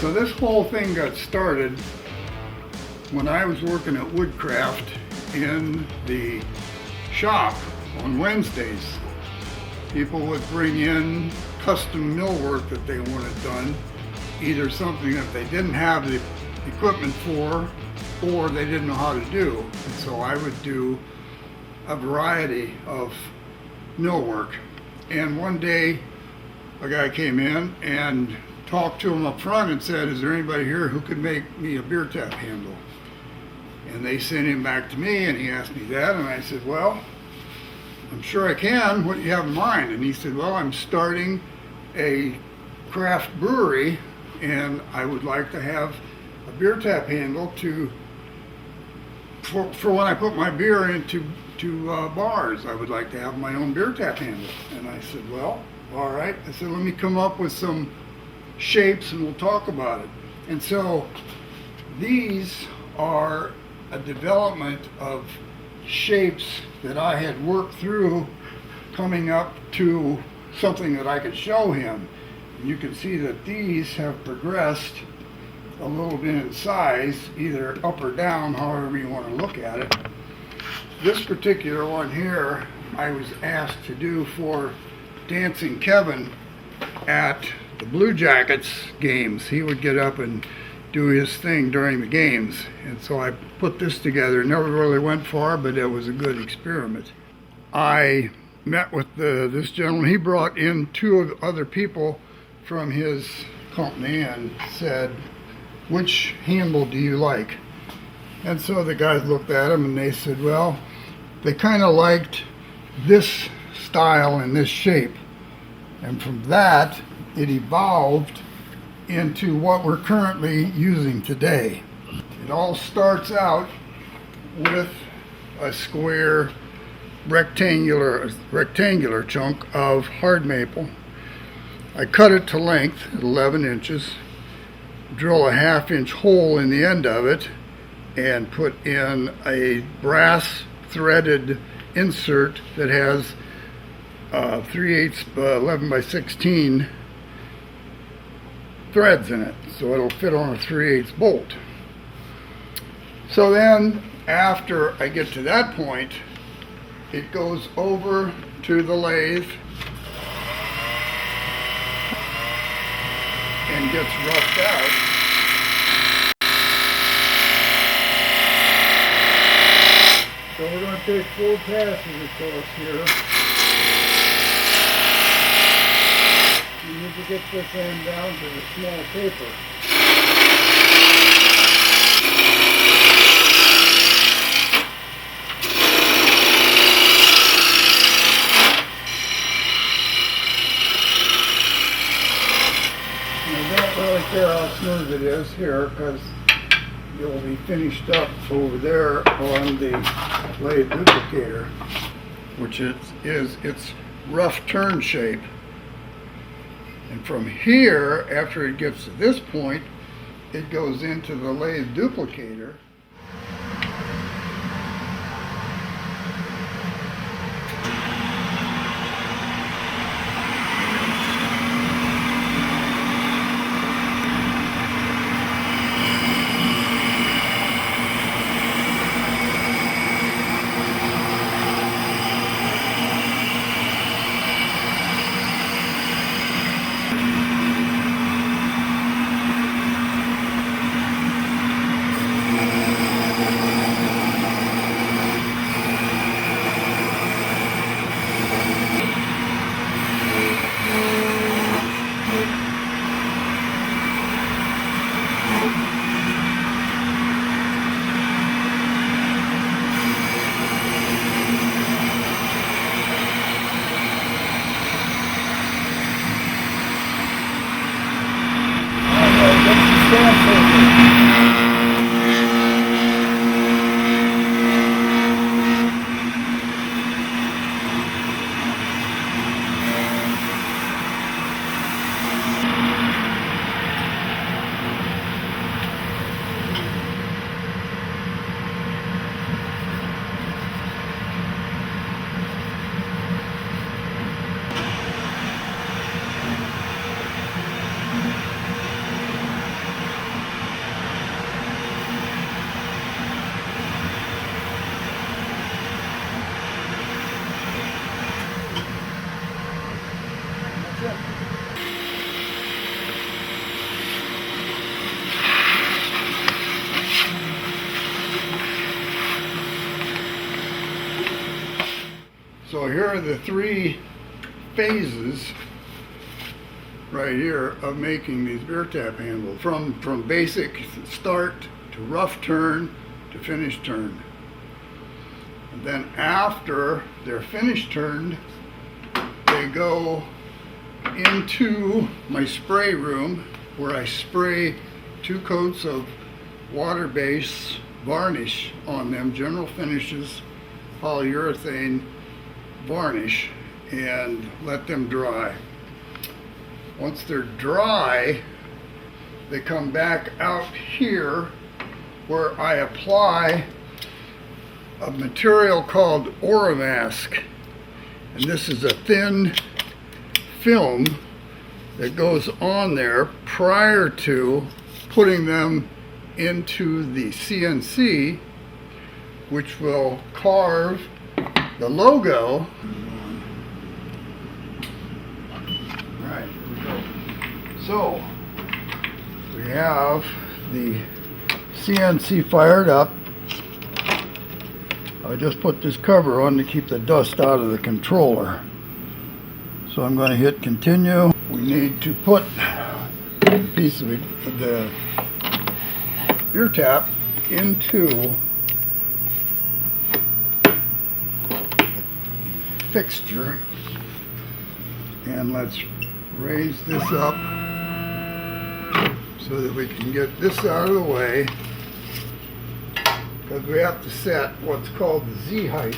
So this whole thing got started when I was working at Woodcraft in the shop on Wednesdays. People would bring in custom millwork that they wanted done, either something that they didn't have the equipment for or they didn't know how to do. And so I would do a variety of millwork. And one day a guy came in and talked to him up front and said, "Is there anybody here who could make me a beer tap handle?" And they sent him back to me and he asked me that, and I said, "Well, I'm sure I can. What do you have in mind?" And he said, "Well, I'm starting a craft brewery and I would like to have a beer tap handle for when I put my beer into bars. I would like to have my own beer tap handle." And I said, "Well, all right." I said, "Let me come up with some shapes and we'll talk about it." And so these are a development of shapes that I had worked through coming up to something that I could show him. And you can see that these have progressed a little bit in size, either up or down, however you want to look at it. This particular one here I was asked to do for Dancing Kevin at the Blue Jackets games. He would get up and do his thing during the games, and so I put this together. Never really went far, but it was a good experiment. I met with this gentleman. He brought in two other people from his company and said, "Which handle do you like?" And so the guys looked at him and they said, well, they kind of liked this style and this shape. And from that, it evolved into what we're currently using today. It all starts out with a square rectangular chunk of hard maple. I cut it to length at 11 inches, drill a 1/2-inch hole in the end of it, and put in a brass threaded insert that has 3/8 11 by 16 threads in it, so it'll fit on a 3/8 bolt. So then after I get to that point, it goes over to the lathe and gets roughed out. So we're going to take 4 passes across here. You need to get this end down to the small taper. I don't really care how smooth it is here because you'll be finished up over there on the lathe duplicator, which is its rough turn shape. And from here, after it gets to this point, it goes into the lathe duplicator. here are the three phases right here of making these beer tap handles, from basic start to rough turn to finished turn. And then after they're finished turned, they go into my spray room where I spray 2 coats of water-based varnish on them, General Finishes polyurethane varnish, and let them dry. Once they're dry, they come back out here where I apply a material called Oramask, and this is a thin film that goes on there prior to putting them into the CNC, which will carve the logo. Right, here we go. So we have the CNC fired up. I just put this cover on to keep the dust out of the controller. So I'm going to hit continue. We need to put a piece of the beer tap into the fixture, and let's raise this up so that we can get this out of the way, because we have to set what's called the Z height,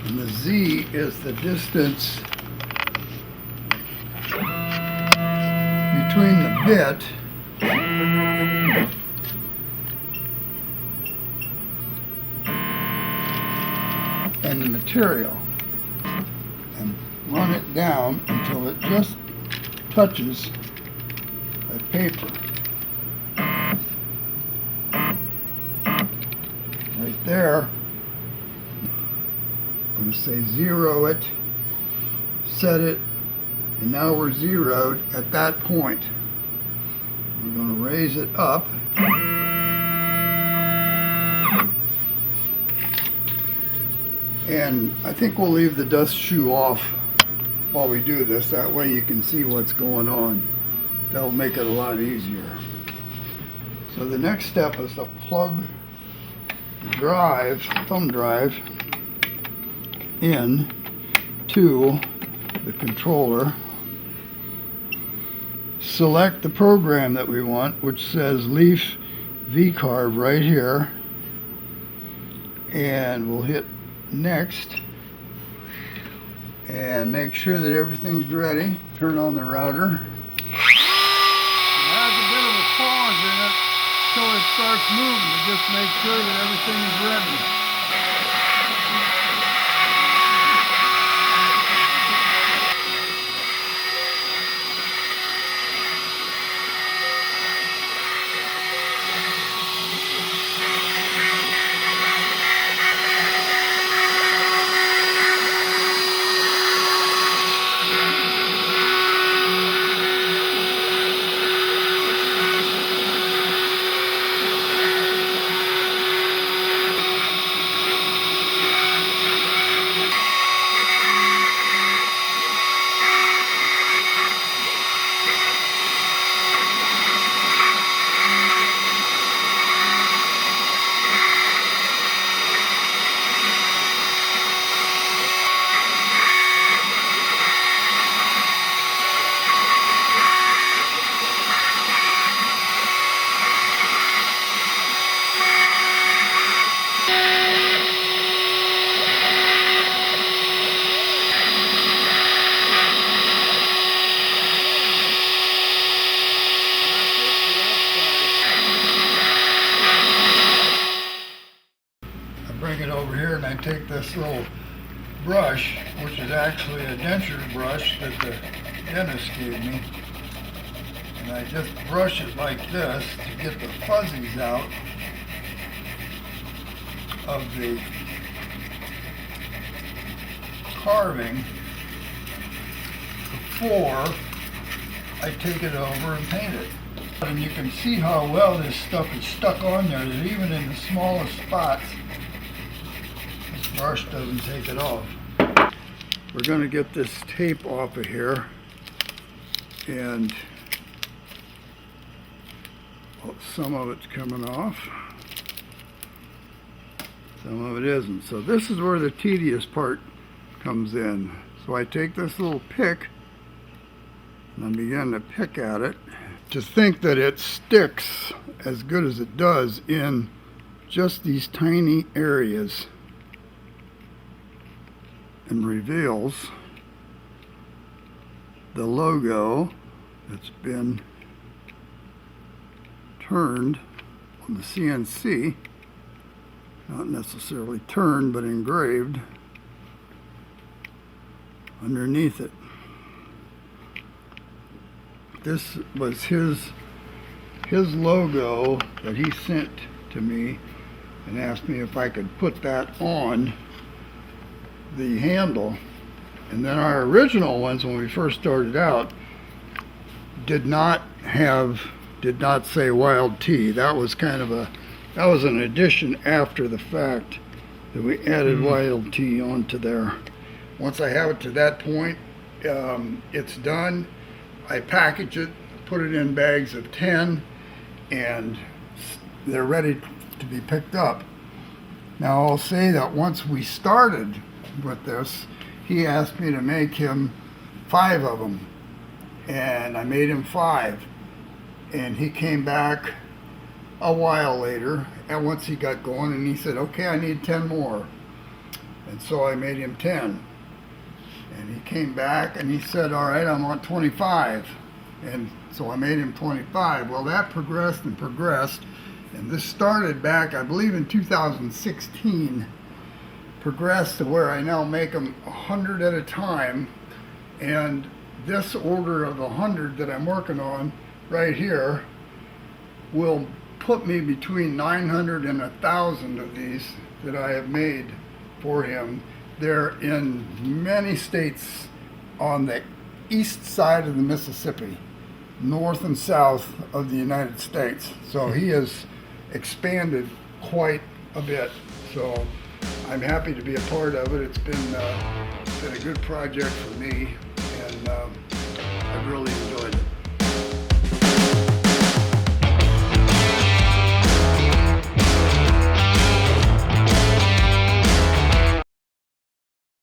and the Z is the distance between the bit and the material, and run it down until it just touches that paper. Right there. I'm going to say zero it, set it, and now we're zeroed at that point. We're going to raise it up. And I think we'll leave the dust shoe off while we do this. That way you can see what's going on. That'll make it a lot easier. So the next step is to plug the drive, thumb drive, in to the controller. Select the program that we want, which says Leaf V-Carve right here, and we'll hit next and make sure that everything's ready. Turn on the router. It has a bit of a pause in it till it starts moving to just make sure that everything is ready. Bring it over here, and I take this little brush, which is actually a denture brush that the dentist gave me, and I just brush it like this to get the fuzzies out of the carving before I take it over and paint it. And you can see how well this stuff is stuck on there, that even in the smallest spots, brush doesn't take it off. We're going to get this tape off of here, and some of it's coming off, some of it isn't. So this is where the tedious part comes in. So I take this little pick and I begin to pick at it. To think that it sticks as good as it does in just these tiny areas and reveals the logo that's been turned on the CNC, not necessarily turned but engraved underneath it. This was his logo that he sent to me and asked me if I could put that on the handle. And then our original ones, when we first started out, did not say Wild Tea. That was an addition after the fact that we added Wild Tea onto there. Once I have it to that point, it's done. I package it, put it in bags of 10, and they're ready to be picked up. Now I'll say that once we started with this, he asked me to make him 5 of them, and I made him 5, and he came back a while later, and once he got going, and he said, okay, I need 10 more, and so I made him 10, and he came back and he said, all right, I want 25, and so I made him 25. Well, that progressed and progressed, and this started back, I believe, in 2016, progressed to where I now make them 100 at a time, and this order of 100 that I'm working on right here will put me between 900 and 1,000 of these that I have made for him. They're in many states on the east side of the Mississippi, north and south of the United States. So he has expanded quite a bit. So I'm happy to be a part of it. It's been a good project for me, and